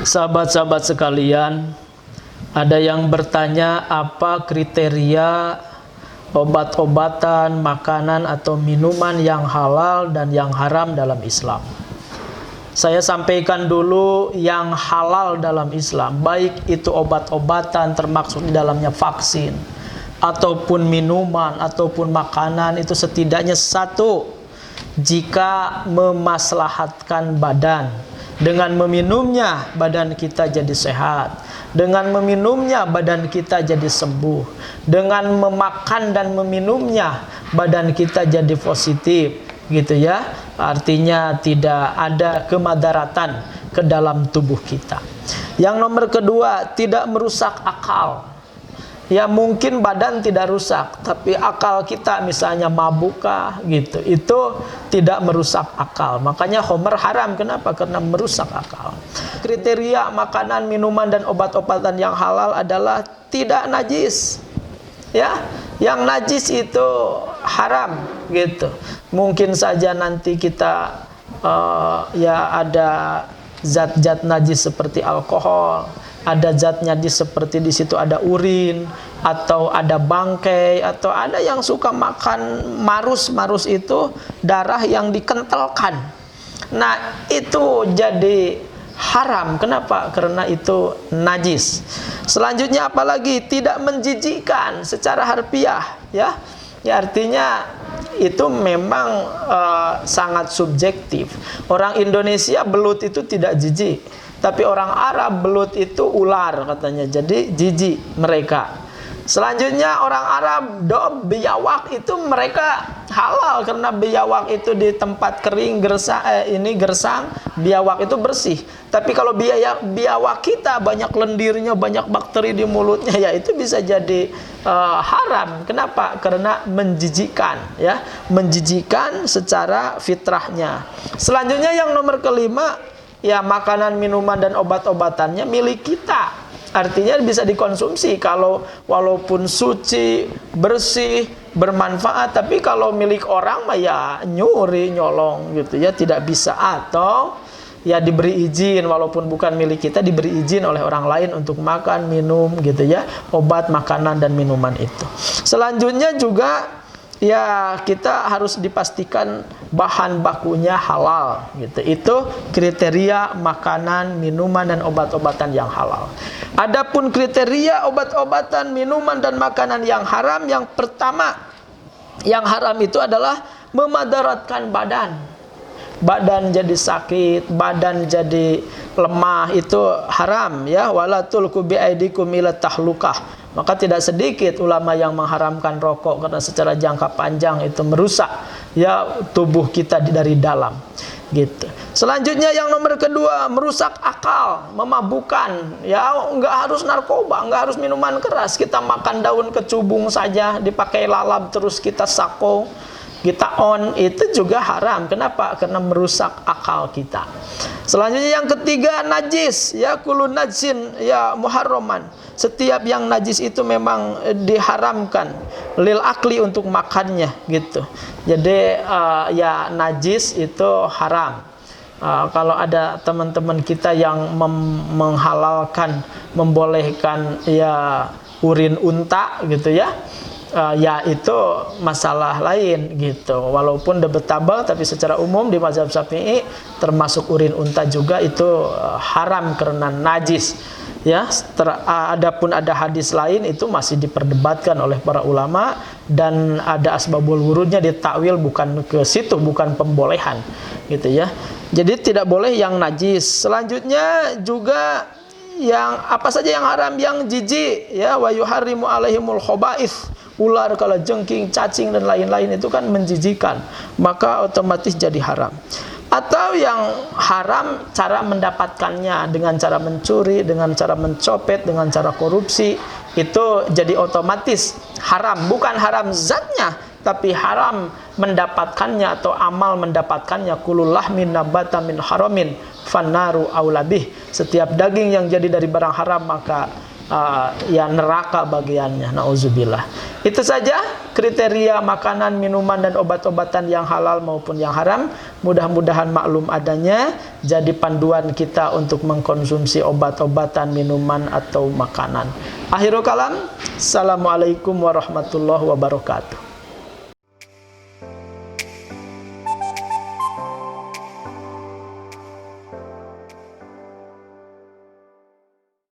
Sahabat-sahabat sekalian, ada yang bertanya apa kriteria obat-obatan, makanan atau minuman yang halal dan yang haram dalam Islam. Saya sampaikan dulu yang halal dalam Islam, baik itu obat-obatan termasuk di dalamnya vaksin, ataupun minuman, ataupun makanan, itu setidaknya satu, jika memaslahatkan badan. Dengan meminumnya badan kita jadi sehat, dengan meminumnya badan kita jadi sembuh, dengan memakan dan meminumnya badan kita jadi positif, gitu ya. Artinya tidak ada kemadaratan ke dalam tubuh kita. Yang nomor kedua, tidak merusak akal. Ya mungkin badan tidak rusak, tapi akal kita misalnya mabukah gitu, itu tidak merusak akal. Makanya khamr haram. Kenapa? Karena merusak akal. Kriteria makanan, minuman dan obat-obatan yang halal adalah tidak najis. Ya, yang najis itu haram gitu. Mungkin saja nanti kita ya ada zat-zat najis seperti alkohol, ada zat najis seperti di situ ada urin, atau ada bangkai, atau ada yang suka makan marus itu darah yang dikentalkan. Nah, itu jadi haram. Kenapa? Karena itu najis. Selanjutnya apalagi tidak menjijikkan secara harfiah, ya. Ya artinya itu memang sangat subjektif. Orang Indonesia belut itu tidak jijik, tapi orang Arab belut itu ular katanya, jadi jijik mereka. Selanjutnya orang Arab dob, biawak itu mereka halal karena biawak itu di tempat kering gersang, biawak itu bersih. Tapi kalau biawak kita banyak lendirnya, banyak bakteri di mulutnya, ya itu bisa jadi haram. Kenapa? Karena menjijikkan, ya, menjijikkan secara fitrahnya. Selanjutnya yang nomor kelima, ya makanan, minuman dan obat-obatannya milik kita. Artinya bisa dikonsumsi kalau walaupun suci, bersih, bermanfaat. Tapi kalau milik orang mah ya nyuri, nyolong gitu ya, tidak bisa. Atau ya diberi izin walaupun bukan milik kita, diberi izin oleh orang lain untuk makan, minum gitu ya, obat, makanan dan minuman itu. Selanjutnya juga ya kita harus dipastikan bahan bakunya halal gitu. Itu kriteria makanan, minuman dan obat-obatan yang halal. Adapun kriteria obat-obatan, minuman dan makanan yang haram, yang pertama yang haram itu adalah memadaratkan badan. Badan jadi sakit, badan jadi lemah, itu haram ya. Wala tulqu biaidikum ila tahlukah. Maka tidak sedikit ulama yang mengharamkan rokok karena secara jangka panjang itu merusak ya tubuh kita dari dalam gitu. Selanjutnya yang nomor kedua, merusak akal, memabukkan. Ya enggak harus narkoba, enggak harus minuman keras. Kita makan daun kecubung saja, dipakai lalap terus kita sako, kita on, itu juga haram. Kenapa? Karena merusak akal kita. Selanjutnya yang ketiga, najis, ya kullu najsin ya muharraman. Setiap yang najis itu memang diharamkan lil akli, untuk makannya gitu. Jadi ya najis itu haram. Kalau ada teman-teman kita yang menghalalkan, membolehkan ya urin unta gitu ya, ya itu masalah lain gitu. Walaupun debatable, tapi secara umum di mazhab Syafi'i termasuk urin unta juga itu haram karena najis. Ya, adapun ada hadis lain itu masih diperdebatkan oleh para ulama, dan ada asbabul wurudnya ditakwil bukan ke situ, bukan pembolehan gitu ya. Jadi tidak boleh yang najis. Selanjutnya juga yang apa saja yang haram, yang jijik ya, wa yuharrimu alaihimul khaba'ith. Ular, kalajengking, cacing dan lain-lain itu kan menjijikan, maka otomatis jadi haram. Atau yang haram cara mendapatkannya, dengan cara mencuri, dengan cara mencopet, dengan cara korupsi, itu jadi otomatis haram. Bukan haram zatnya, tapi haram mendapatkannya atau amal mendapatkannya. Kullu lahmin nabata min haramin fannaru aulabih. Setiap daging yang jadi dari barang haram maka ya neraka bagiannya, nauzubillah. Itu saja kriteria makanan, minuman, dan obat-obatan yang halal maupun yang haram. Mudah-mudahan maklum adanya, jadi panduan kita untuk mengkonsumsi obat-obatan, minuman, atau makanan. Akhirul kalam, Assalamualaikum warahmatullahi wabarakatuh.